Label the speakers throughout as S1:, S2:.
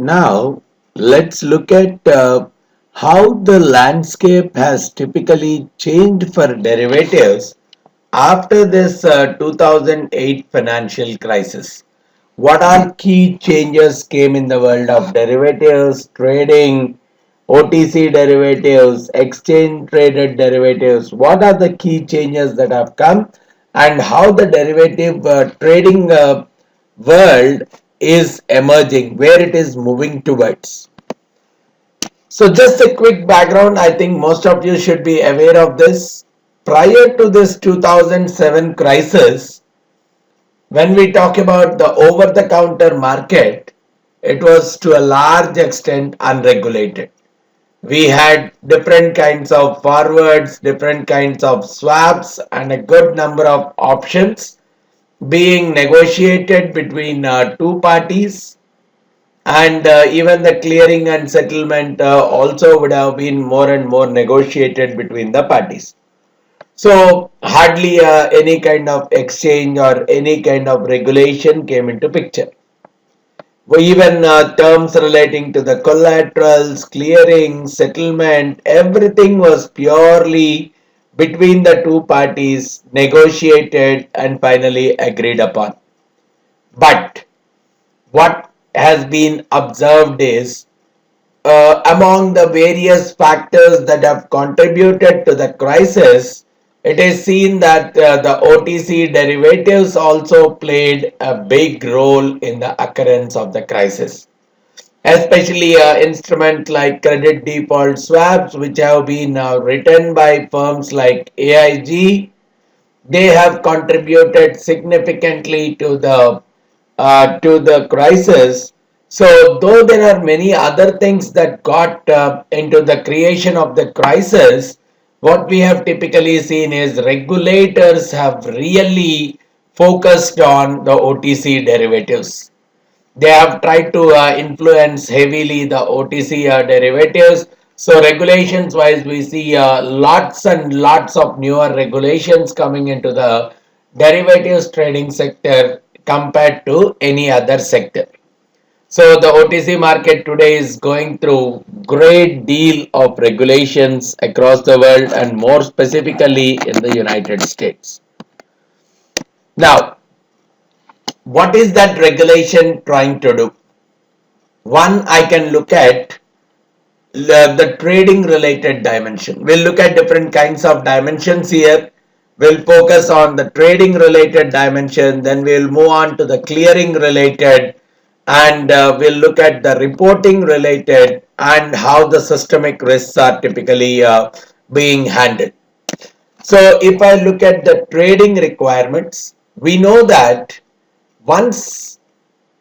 S1: Now, let's look at how the landscape has typically changed for derivatives after this 2008 financial crisis. What are key changes came in the world of derivatives, trading, OTC derivatives, exchange traded derivatives? What are the key changes that have come and how the derivative trading world is emerging, where it is moving towards? So just a quick background, I think most of you should be aware of this. Prior to this 2007 crisis, when we talk about the over-the-counter market, it was to a large extent unregulated. We had different kinds of forwards, different kinds of swaps, and a good number of options being negotiated between two parties, and even the clearing and settlement also would have been more and more negotiated between the parties. So hardly any kind of exchange or any kind of regulation came into picture. Even terms relating to the collaterals, clearing, settlement, everything was purely between the two parties, negotiated and finally agreed upon. But what has been observed is among the various factors that have contributed to the crisis, it is seen that the OTC derivatives also played a big role in the occurrence of the crisis, especially instruments like credit default swaps, which have been written by firms like AIG. They have contributed significantly to the crisis. So, though there are many other things that got into the creation of the crisis, what we have typically seen is regulators have really focused on the OTC derivatives. They have tried to influence heavily the OTC derivatives. So regulations wise, we see lots and lots of newer regulations coming into the derivatives trading sector compared to any other sector. So the OTC market today is going through great deal of regulations across the world and more specifically in the United States. Now, what is that regulation trying to do? One, I can look at the trading related dimension. We'll look at different kinds of dimensions here. We'll focus on the trading related dimension, then we'll move on to the clearing related, and we'll look at the reporting related and how the systemic risks are typically being handled. So if I look at the trading requirements, we know that once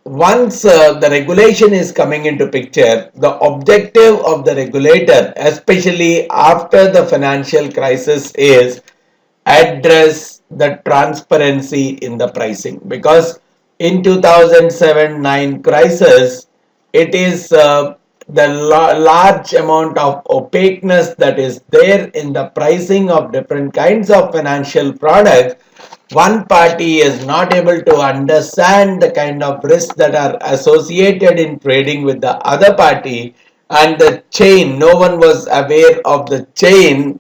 S1: the regulation is coming into picture, the objective of the regulator, especially after the financial crisis, is address the transparency in the pricing, because in 2007-9 crisis, it is the large amount of opaqueness that is there in the pricing of different kinds of financial products. One party is not able to understand the kind of risks that are associated in trading with the other party, and the chain, no one was aware of the chain,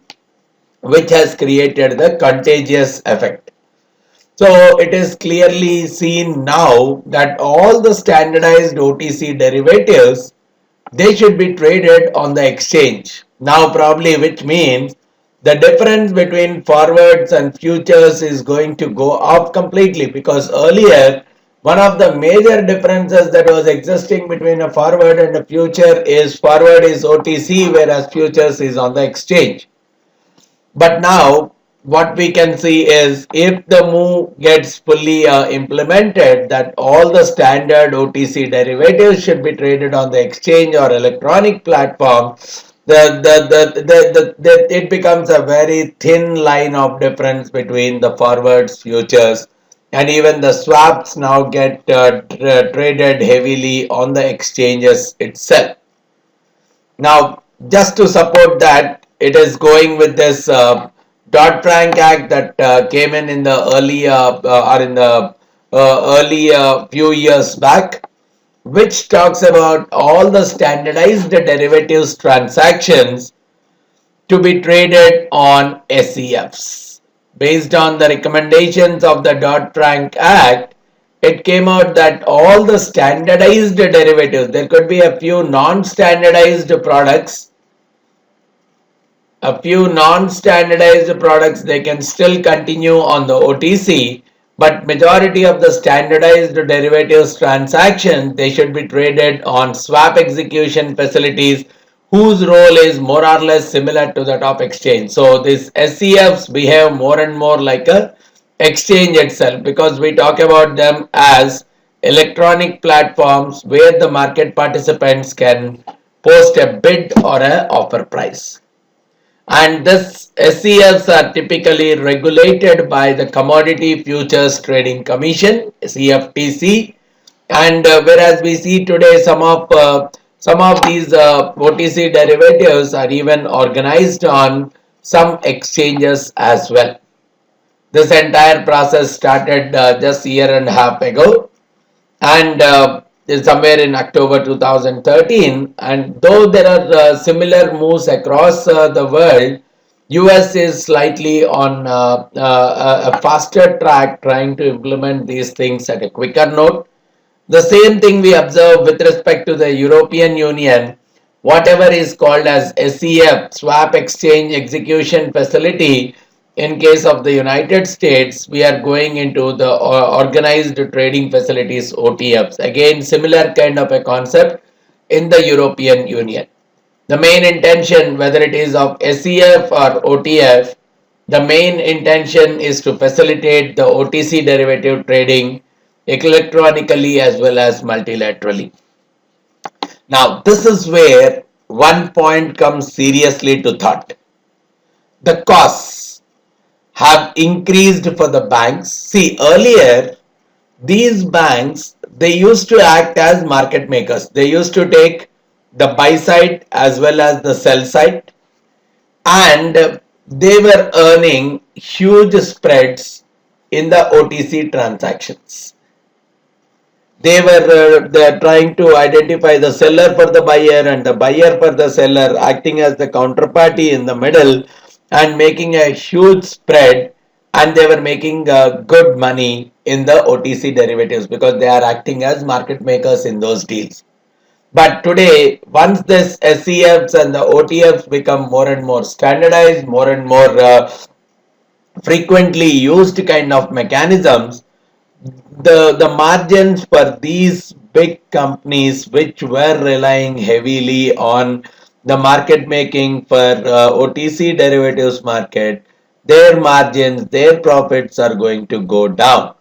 S1: which has created the contagious effect. So it is clearly seen now that all the standardized OTC derivatives, they should be traded on the exchange. Now probably, which means the difference between forwards and futures is going to go up completely, because earlier one of the major differences that was existing between a forward and a future is forward is OTC whereas futures is on the exchange. But now what we can see is, if the move gets fully implemented, that all the standard OTC derivatives should be traded on the exchange or electronic platform, it becomes a very thin line of difference between the forwards, futures, and even the swaps now get traded heavily on the exchanges itself. Now, just to support that, it is going with this Dodd-Frank Act that came in the early or in the early few years back, which talks about all the standardized derivatives transactions to be traded on SEFs. Based on the recommendations of the Dodd-Frank Act, it came out that all the standardized derivatives, there could be a few non-standardized products, they can still continue on the OTC, but majority of the standardized derivatives transactions, they should be traded on swap execution facilities whose role is more or less similar to the top exchange. So these SEFs behave more and more like a exchange itself, because we talk about them as electronic platforms where the market participants can post a bid or a offer price. And this SEFs are typically regulated by the Commodity Futures Trading Commission (CFTC), and whereas we see today some of these OTC derivatives are even organized on some exchanges as well. This entire process started just a year and a half ago, and somewhere in October 2013. And though there are similar moves across the world, US is slightly on a faster track, trying to implement these things at a quicker note. The same thing we observe with respect to the European Union. Whatever is called as SEF, Swap Exchange Execution Facility, in case of the United States, we are going into the organized trading facilities, OTFs. Again, similar kind of a concept in the European Union. The main intention, whether it is of SEF or OTF, the main intention is to facilitate the OTC derivative trading electronically as well as multilaterally. Now, this is where one point comes seriously to thought. The costs have increased for the banks. See, earlier, these banks, they used to act as market makers. They used to take the buy side as well as the sell side, and they were earning huge spreads in the OTC transactions. They are trying to identify the seller for the buyer and the buyer for the seller, acting as the counterparty in the middle and making a huge spread, and they were making good money in the OTC derivatives because they are acting as market makers in those deals. But today, once this SEFs and the OTFs become more and more standardized, more and more frequently used kind of mechanisms, the margins for these big companies which were relying heavily on the market making for OTC derivatives market, their margins, their profits are going to go down,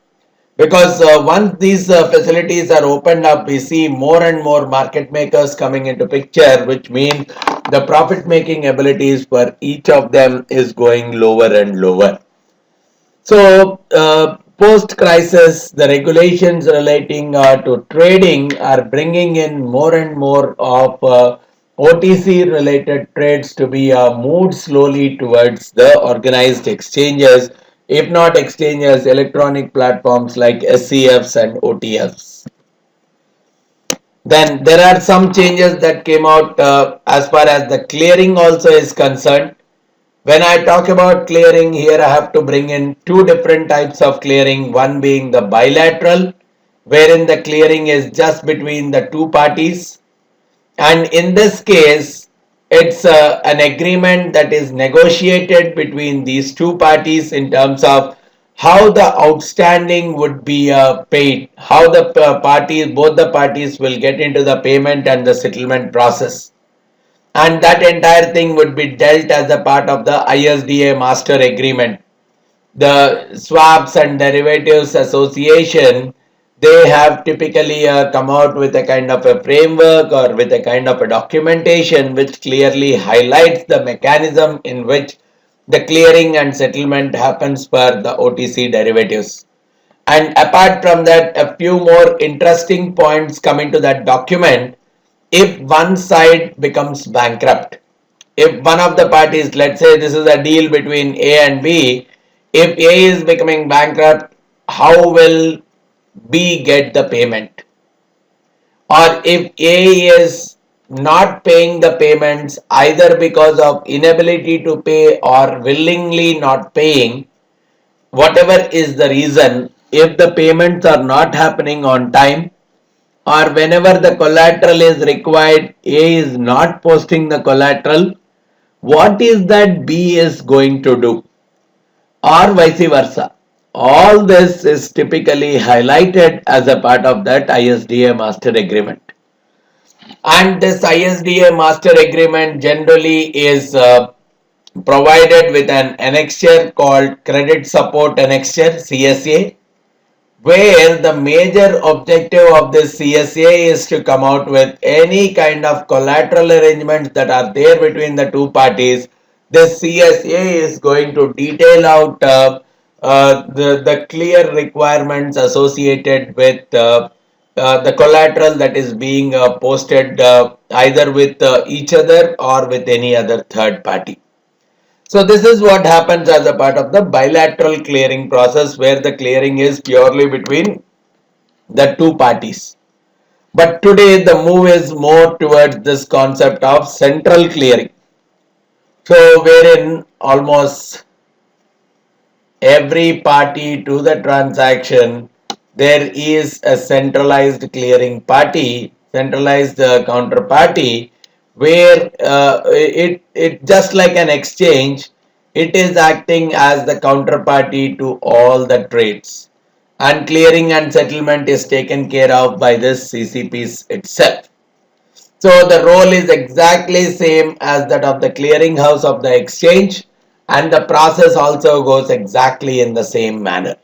S1: because once these facilities are opened up, we see more and more market makers coming into picture, which means the profit making abilities for each of them is going lower and lower. So, post-crisis, the regulations relating to trading are bringing in more and more of OTC-related trades to be moved slowly towards the organized exchanges, if not exchanges, electronic platforms like SEFs and OTFs. Then there are some changes that came out as far as the clearing also is concerned. When I talk about clearing here, I have to bring in two different types of clearing. One being the bilateral, wherein the clearing is just between the two parties. And in this case, it's an agreement that is negotiated between these two parties in terms of how the outstanding would be paid, how the both the parties will get into the payment and the settlement process. And that entire thing would be dealt as a part of the ISDA master agreement. The Swaps and Derivatives Association, they have typically come out with a kind of a framework or with a kind of a documentation which clearly highlights the mechanism in which the clearing and settlement happens for the OTC derivatives. And apart from that, a few more interesting points come into that document. If one side becomes bankrupt, if one of the parties, let's say this is a deal between A and B, if A is becoming bankrupt, how will B get the payment? or if A is not paying the payments either because of inability to pay or willingly not paying, whatever is the reason, if the payments are not happening on time or whenever the collateral is required, A is not posting the collateral, what is that B is going to do? Or vice versa. All this is typically highlighted as a part of that ISDA master agreement. And this ISDA master agreement generally is provided with an annexure called Credit Support Annexure CSA, where the major objective of this CSA is to come out with any kind of collateral arrangements that are there between the two parties. This CSA is going to detail out the clear requirements associated with the collateral that is being posted either with each other or with any other third party. So this is what happens as a part of the bilateral clearing process, where the clearing is purely between the two parties. But today the move is more towards this concept of central clearing. So wherein almost every party to the transaction, there is a centralized clearing party, centralized counterparty, where it just like an exchange, it is acting as the counterparty to all the trades, and clearing and settlement is taken care of by this CCPs itself. So the role is exactly same as that of the clearing house of the exchange, and the process also goes exactly in the same manner.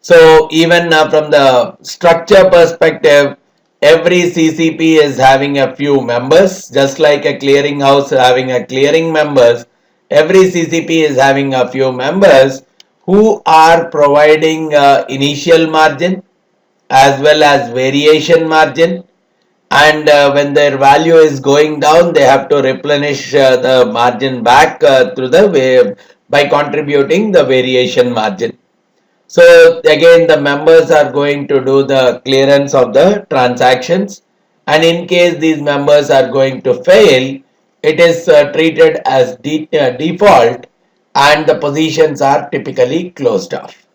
S1: So even from the structure perspective, every CCP is having a few members, just like a clearing house having a clearing members. Every CCP is having a few members who are providing initial margin as well as variation margin, and when their value is going down, they have to replenish the margin back through the way by contributing the variation margin. So again, the members are going to do the clearance of the transactions, and in case these members are going to fail, it is treated as default, and the positions are typically closed off.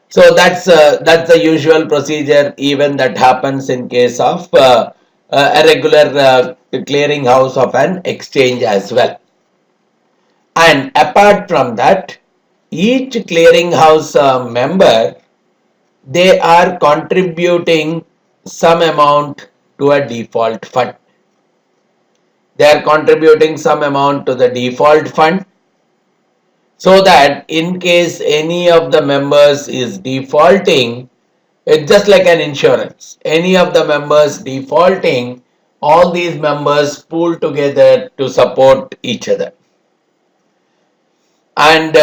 S1: So that's the usual procedure, even that happens in case of a regular clearing house of an exchange as well. And apart from that, each clearing house member, they are contributing some amount to a default fund. They are contributing some amount to the default fund, so that in case any of the members is defaulting, it's just like an insurance. Any of the members defaulting, all these members pool together to support each other. And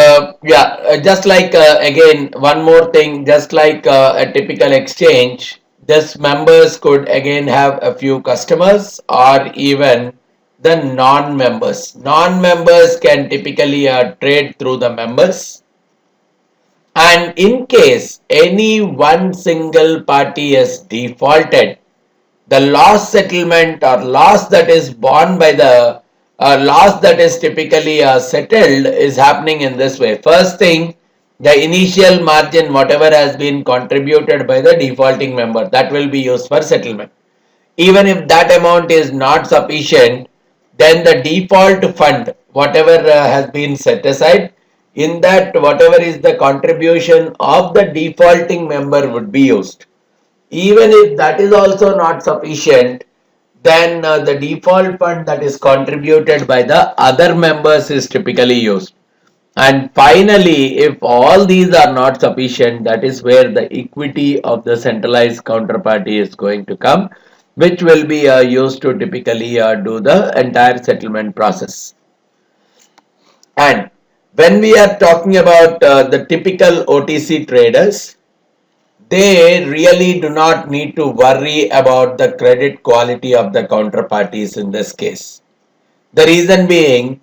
S1: just like again, one more thing, just like a typical exchange, this members could again have a few customers or even the non-members. Non-members can typically trade through the members. And in case any one single party is defaulted, the loss settlement or loss that is borne by the loss that is typically settled is happening in this way. First thing, the initial margin, whatever has been contributed by the defaulting member, that will be used for settlement. Even if that amount is not sufficient, then the default fund, whatever has been set aside, in that whatever is the contribution of the defaulting member would be used. Even if that is also not sufficient, then the default fund that is contributed by the other members is typically used. And finally, if all these are not sufficient, that is where the equity of the centralized counterparty is going to come, which will be used to typically do the entire settlement process. And when we are talking about the typical OTC traders, they really do not need to worry about the credit quality of the counterparties in this case. The reason being,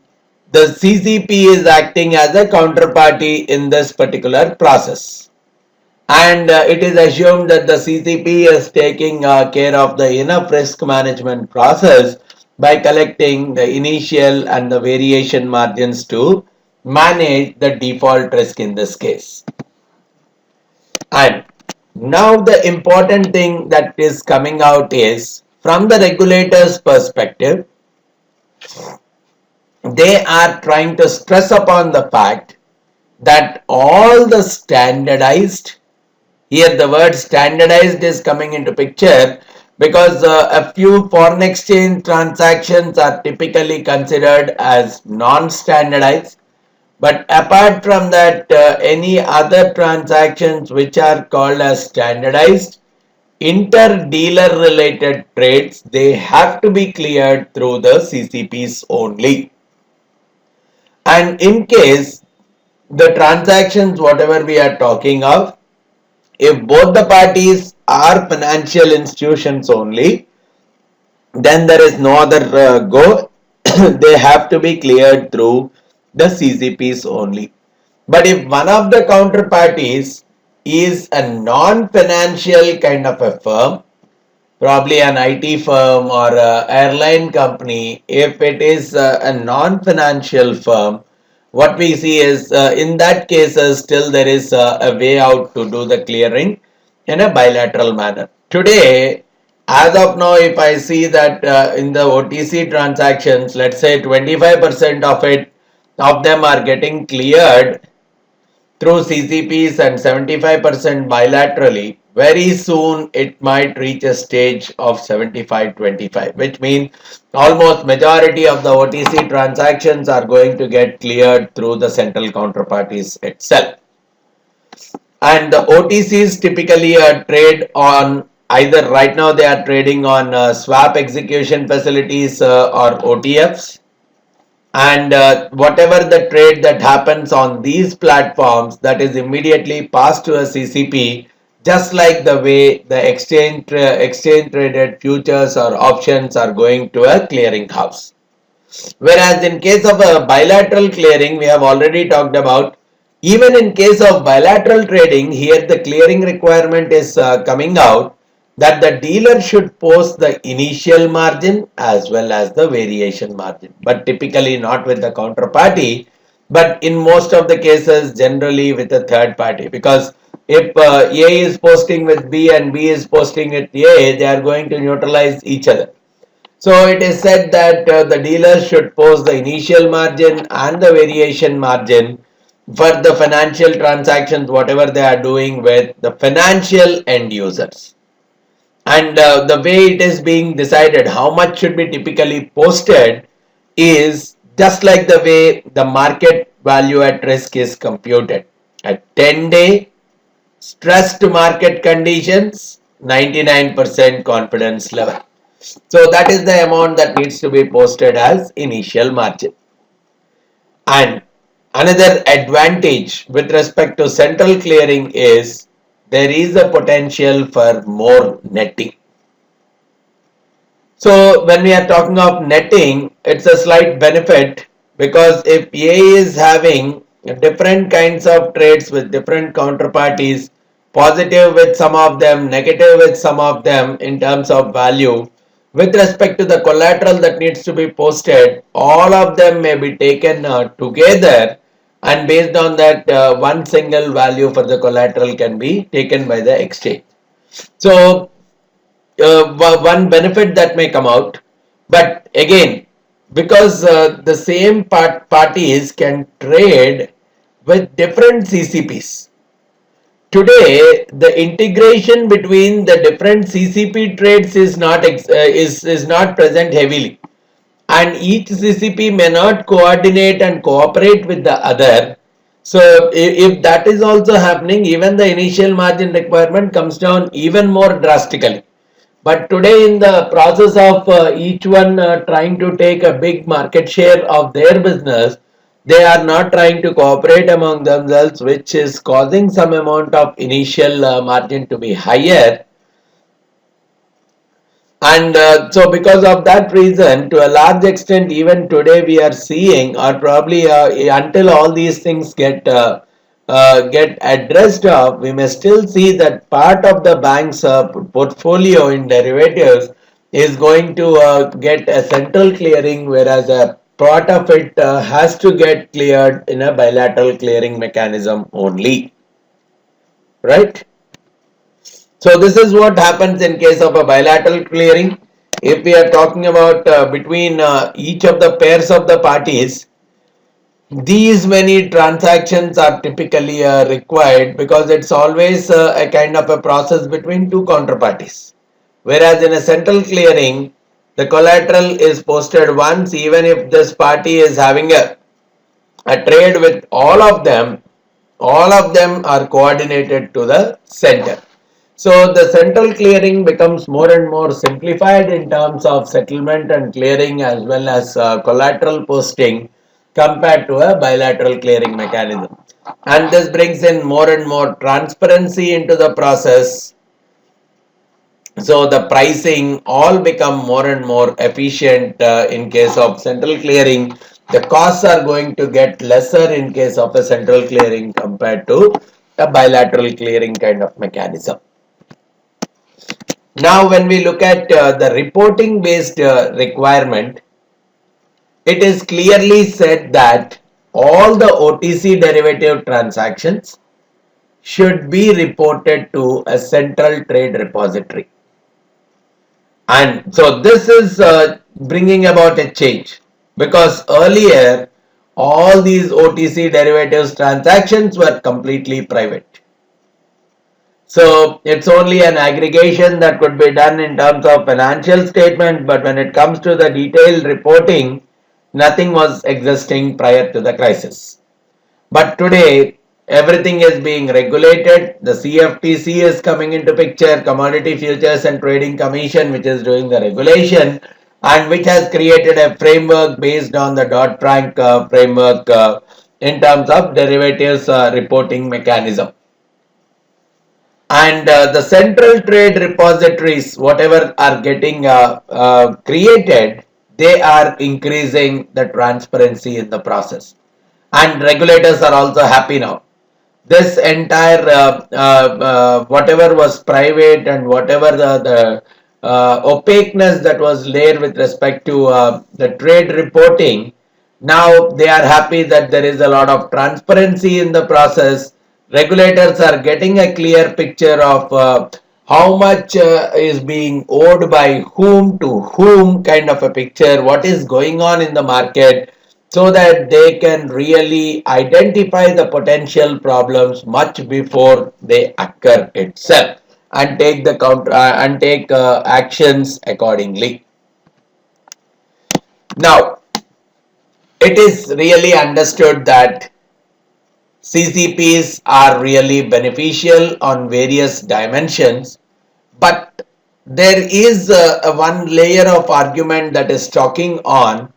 S1: the CCP is acting as a counterparty in this particular process. And it is assumed that the CCP is taking care of the enough risk management process by collecting the initial and the variation margins to manage the default risk in this case. And now the important thing that is coming out is from the regulator's perspective, they are trying to stress upon the fact that all the standardized, here the word standardized is coming into picture because a few foreign exchange transactions are typically considered as non-standardized, but apart from that, any other transactions which are called as standardized inter-dealer related trades, they have to be cleared through the CCPs only. And in case the transactions whatever we are talking of, if both the parties are financial institutions only, then there is no other go. They have to be cleared through the CCPs only. But if one of the counterparties is a non-financial kind of a firm, probably an IT firm or an airline company, if it is a non-financial firm, what we see is in that cases still there is a way out to do the clearing in a bilateral manner. Today, as of now, if I see that in the OTC transactions, let's say 25% of them are getting cleared through CCPs and 75% bilaterally, very soon it might reach a stage of 75-25, which means almost majority of the OTC transactions are going to get cleared through the central counterparties itself. And the OTCs typically trade on either right now they are trading on swap execution facilities or OTFs, and whatever the trade that happens on these platforms, that is immediately passed to a CCP, just like the way the exchange traded futures or options are going to a clearing house. Whereas in case of a bilateral clearing, we have already talked about, even in case of bilateral trading, here the clearing requirement is coming out that the dealer should post the initial margin as well as the variation margin, but typically not with the counterparty, but in most of the cases generally with a third party, because if A is posting with B and B is posting with A, they are going to neutralize each other. So it is said that the dealer should post the initial margin and the variation margin for the financial transactions whatever they are doing with the financial end users. And the way it is being decided how much should be typically posted is just like the way the market value at risk is computed. At 10-day stressed market conditions, 99% confidence level. So that is the amount that needs to be posted as initial margin. And another advantage with respect to central clearing is there is a potential for more netting. So when we are talking of netting, it's a slight benefit because if A is having different kinds of trades with different counterparties, positive with some of them, negative with some of them in terms of value, with respect to the collateral that needs to be posted, all of them may be taken together, and based on that one single value for the collateral can be taken by the exchange. So one benefit that may come out, but again, because the same parties can trade with different CCPs. Today, the integration between the different CCP trades is not present heavily, and each CCP may not coordinate and cooperate with the other. So, if that is also happening, even the initial margin requirement comes down even more drastically. But today, in the process of each one trying to take a big market share of their business, they are not trying to cooperate among themselves, which is causing some amount of initial margin to be higher. And so because of that reason, to a large extent, even today we are seeing, or probably until all these things get get addressed of, we may still see that part of the bank's portfolio in derivatives is going to get a central clearing, whereas a part of it has to get cleared in a bilateral clearing mechanism only, right? So this is what happens in case of a bilateral clearing. If we are talking about between each of the pairs of the parties, these many transactions are typically required because it's always a kind of a process between two counterparties. Whereas in a central clearing, the collateral is posted once, even if this party is having a trade with all of them are coordinated to the center. So the central clearing becomes more and more simplified in terms of settlement and clearing as well as collateral posting compared to a bilateral clearing mechanism. And this brings in more and more transparency into the process, so the pricing all become more and more efficient in case of central clearing. The costs are going to get lesser in case of a central clearing compared to a bilateral clearing kind of mechanism. Now when we look at the reporting based requirement, it is clearly said that all the OTC derivative transactions should be reported to a central trade repository. And so this is bringing about a change, because earlier all these OTC derivatives transactions were completely private. So it's only an aggregation that could be done in terms of financial statement, but when it comes to the detailed reporting, nothing was existing prior to the crisis. But today, everything is being regulated. The CFTC is coming into picture, Commodity Futures and Trading Commission, which is doing the regulation and which has created a framework based on the Dodd-Frank framework in terms of derivatives reporting mechanism. And the central trade repositories, whatever are getting created, they are increasing the transparency in the process. And regulators are also happy now. This entire whatever was private and whatever the opaqueness that was there with respect to the trade reporting, now they are happy that there is a lot of transparency in the process. Regulators are getting a clear picture of how much is being owed by whom to whom, kind of a picture, what is going on in the market, so that they can really identify the potential problems much before they occur itself and take the actions accordingly. Now, it is really understood that CCPs are really beneficial on various dimensions, but there is one layer of argument that is talking on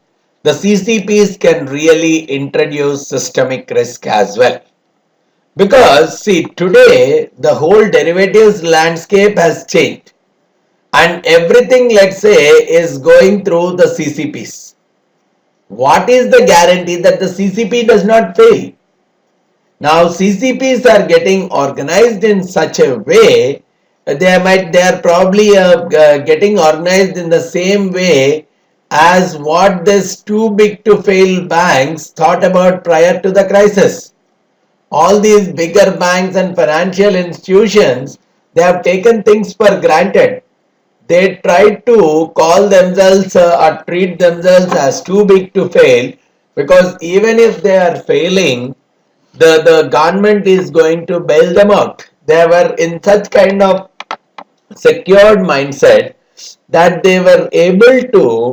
S1: the CCPs can really introduce systemic risk as well. Because see, today the whole derivatives landscape has changed and everything, let's say, is going through the CCPs. What is the guarantee that the CCP does not fail? Now CCPs are getting organized in such a way, they are probably getting organized in the same way as what these too big to fail banks thought about prior to the crisis. All these bigger banks and financial institutions, they have taken things for granted. They try to call themselves or treat themselves as too big to fail, because even if they are failing, the government is going to bail them out. They were in such kind of secured mindset that they were able to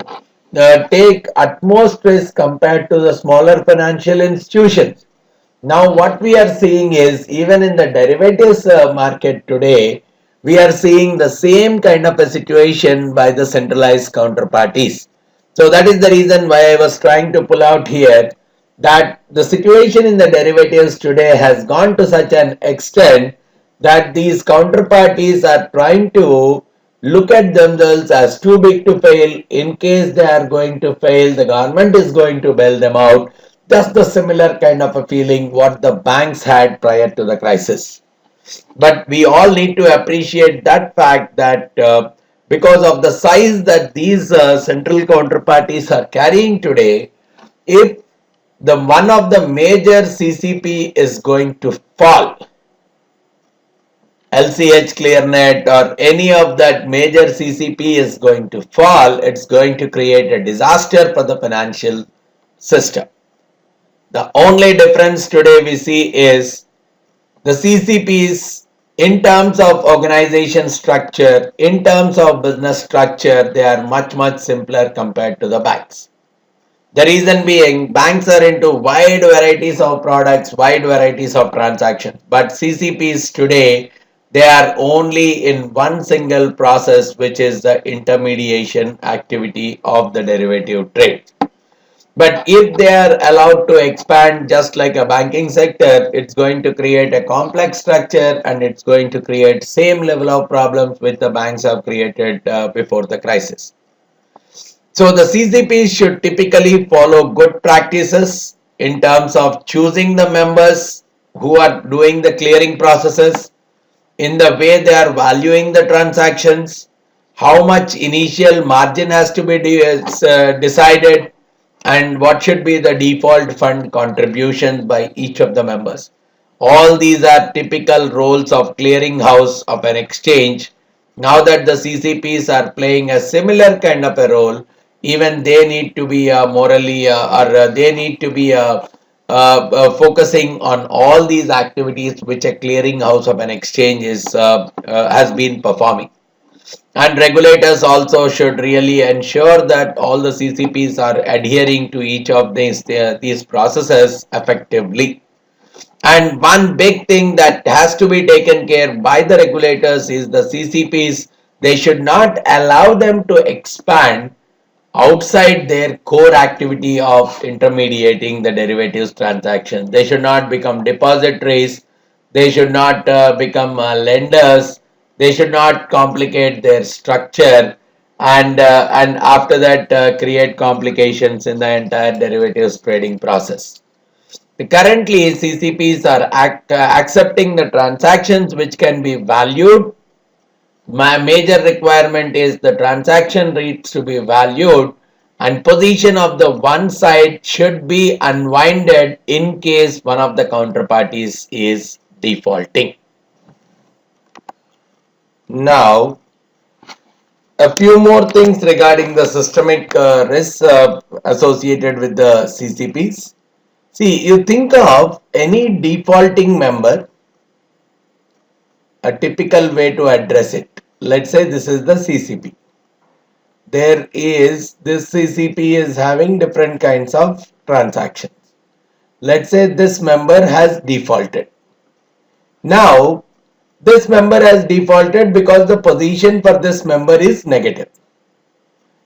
S1: take utmost risk compared to the smaller financial institutions. Now what we are seeing is, even in the derivatives market today, we are seeing the same kind of a situation by the centralized counterparties. So that is the reason why I was trying to pull out here that the situation in the derivatives today has gone to such an extent that these counterparties are trying to look at themselves as too big to fail. In case they are going to fail, the government is going to bail them out. Just the similar kind of a feeling what the banks had prior to the crisis. But we all need to appreciate that fact that because of the size that these central counterparties are carrying today, if the one of the major CCP is going to fall, LCH ClearNet or any of that major CCP is going to fall, it's going to create a disaster for the financial system. The only difference today we see is the CCPs in terms of organization structure, in terms of business structure, they are much simpler compared to the banks. The reason being, banks are into wide varieties of products, wide varieties of transactions. But CCPs today, they are only in one single process, which is the intermediation activity of the derivative trade. But if they are allowed to expand just like a banking sector, it's going to create a complex structure and it's going to create same level of problems which the banks have created before the crisis. So the CCPs should typically follow good practices in terms of choosing the members who are doing the clearing processes, in the way they are valuing the transactions, how much initial margin has to be decided, and what should be the default fund contributions by each of the members. All these are typical roles of clearinghouse of an exchange. Now that the CCPs are playing a similar kind of a role, even they need to be morally or they need to be focusing on all these activities which a clearinghouse of an exchange has been performing. And regulators also should really ensure that all the CCPs are adhering to each of these processes effectively. And one big thing that has to be taken care by the regulators is the CCPs. They should not allow them to expand outside their core activity of intermediating the derivatives transactions. They should not become depositories. They should not become lenders. They should not complicate their structure and after that create complications in the entire derivatives trading process. Currently, CCPs are accepting the transactions which can be valued. My major requirement is the transaction needs to be valued and position of the one side should be unwinded in case one of the counterparties is defaulting. Now, a few more things regarding the systemic risks associated with the CCPs. See, you think of any defaulting member, a typical way to address it. Let's say this is the CCP. This CCP is having different kinds of transactions. Let's say this member has defaulted. Now, this member has defaulted because the position for this member is negative.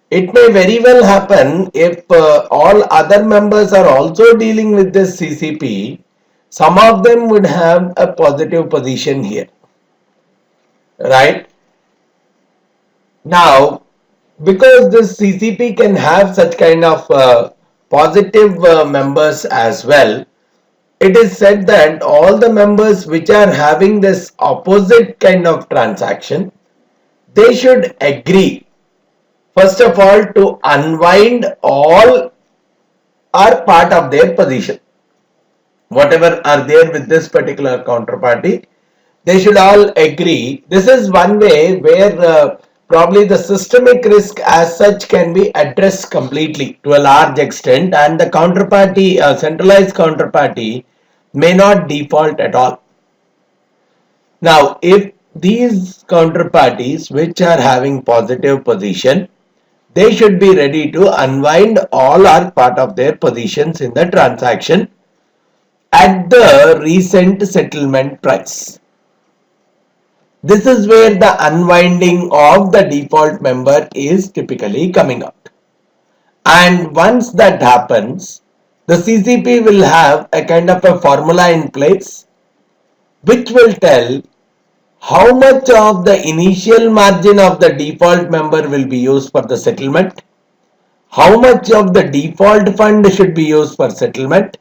S1: It may very well happen if all other members are also dealing with this CCP, some of them would have a positive position here, right? Now, because this CCP can have such kind of positive members as well, it is said that all the members which are having this opposite kind of transaction, they should agree first of all to unwind all or part of their position. Whatever are there with this particular counterparty, they should all agree. This is one way where probably the systemic risk as such can be addressed completely to a large extent, and the counterparty, centralized counterparty, may not default at all. Now, if these counterparties which are having positive position, they should be ready to unwind all or part of their positions in the transaction at the recent settlement price. This is where the unwinding of the default member is typically coming out. And once that happens, the CCP will have a kind of a formula in place which will tell how much of the initial margin of the default member will be used for the settlement, how much of the default fund should be used for settlement,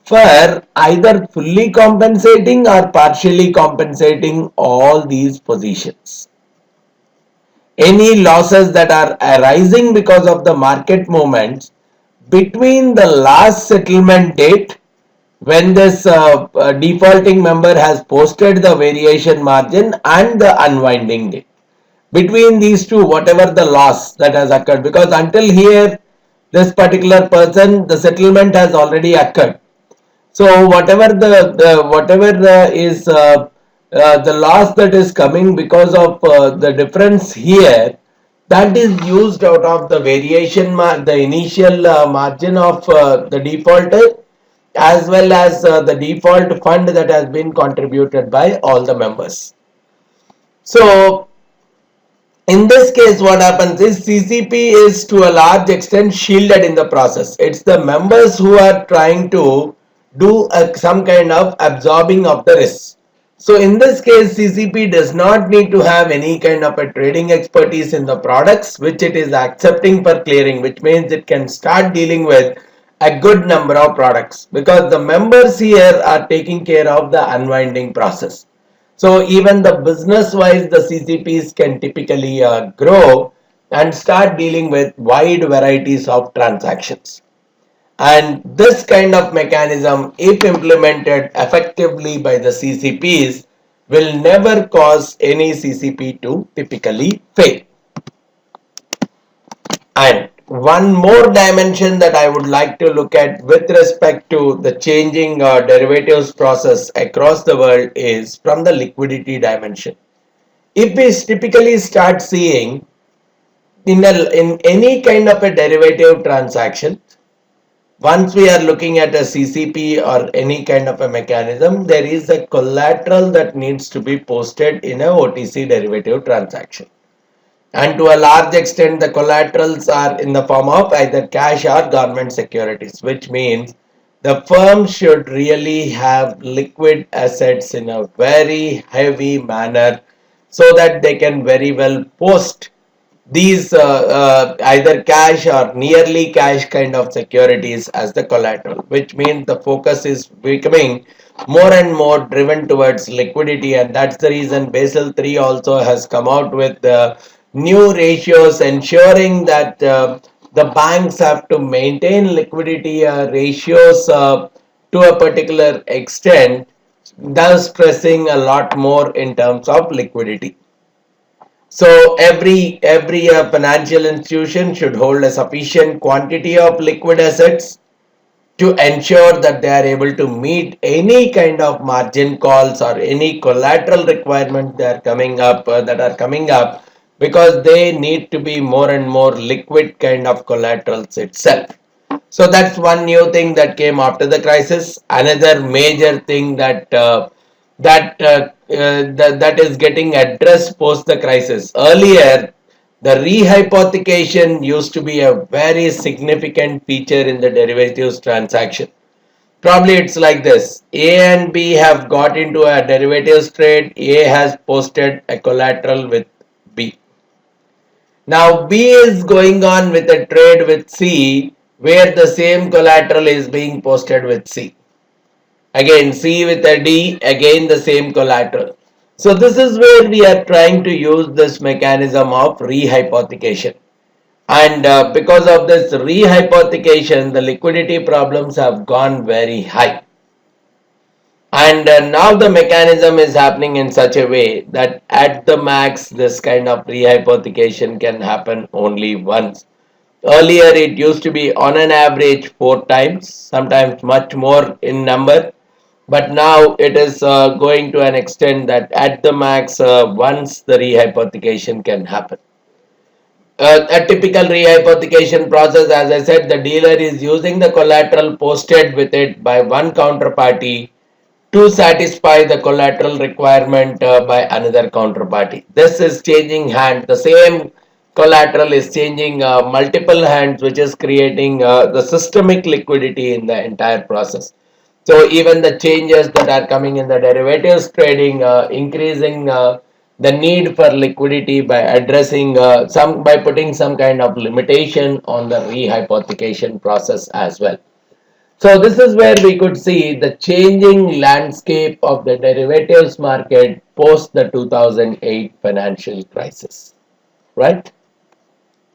S1: for either fully compensating or partially compensating all these positions. Any losses that are arising because of the market movements between the last settlement date, when this defaulting member has posted the variation margin, and the unwinding date. Between these two, whatever the loss that has occurred, because until here, this particular person, the settlement has already occurred. So whatever is the loss that is coming because of the difference here, that is used out of the variation, the initial margin of the defaulter, as well as the default fund that has been contributed by all the members. So in this case, what happens is CCP is to a large extent shielded in the process. It's the members who are trying to do some kind of absorbing of the risk. So in this case, CCP does not need to have any kind of a trading expertise in the products which it is accepting for clearing, which means it can start dealing with a good number of products, because the members here are taking care of the unwinding process. So even the business wise, the CCPs can typically grow and start dealing with wide varieties of transactions. And this kind of mechanism, if implemented effectively by the CCPs, will never cause any CCP to typically fail. And one more dimension that I would like to look at with respect to the changing derivatives process across the world is from the liquidity dimension. If we typically start seeing in any kind of a derivative transaction, once we are looking at a CCP or any kind of a mechanism, there is a collateral that needs to be posted in a OTC derivative transaction. And to a large extent, the collaterals are in the form of either cash or government securities, which means the firm should really have liquid assets in a very heavy manner so that they can very well post these either cash or nearly cash kind of securities as the collateral, which means the focus is becoming more and more driven towards liquidity. And that's the reason Basel III also has come out with the new ratios ensuring that the banks have to maintain liquidity ratios to a particular extent, thus stressing a lot more in terms of liquidity. So every financial institution should hold a sufficient quantity of liquid assets to ensure that they are able to meet any kind of margin calls or any collateral requirement that are coming up, because they need to be more and more liquid kind of collaterals itself. So that's one new thing that came after the crisis. Another major thing that is getting addressed post the crisis. Earlier, the rehypothecation used to be a very significant feature in the derivatives transaction. Probably it's like this: A and B have got into a derivatives trade. A has posted a collateral with B. Now B is going on with a trade with C, where the same collateral is being posted with C. Again, C with a D, again the same collateral. So this is where we are trying to use this mechanism of rehypothecation. And because of this rehypothecation, the liquidity problems have gone very high. And now the mechanism is happening in such a way that at the max, this kind of rehypothecation can happen only once. Earlier, it used to be on an average 4 times, sometimes much more in number. But now it is going to an extent that at the max, once the rehypothecation can happen. A typical rehypothecation process, as I said, the dealer is using the collateral posted with it by one counterparty to satisfy the collateral requirement by another counterparty. This is changing hand. The same collateral is changing multiple hands, which is creating the systemic liquidity in the entire process. So even the changes that are coming in the derivatives trading, increasing the need for liquidity by addressing by putting some kind of limitation on the rehypothecation process as well. So this is where we could see the changing landscape of the derivatives market post the 2008 financial crisis, right?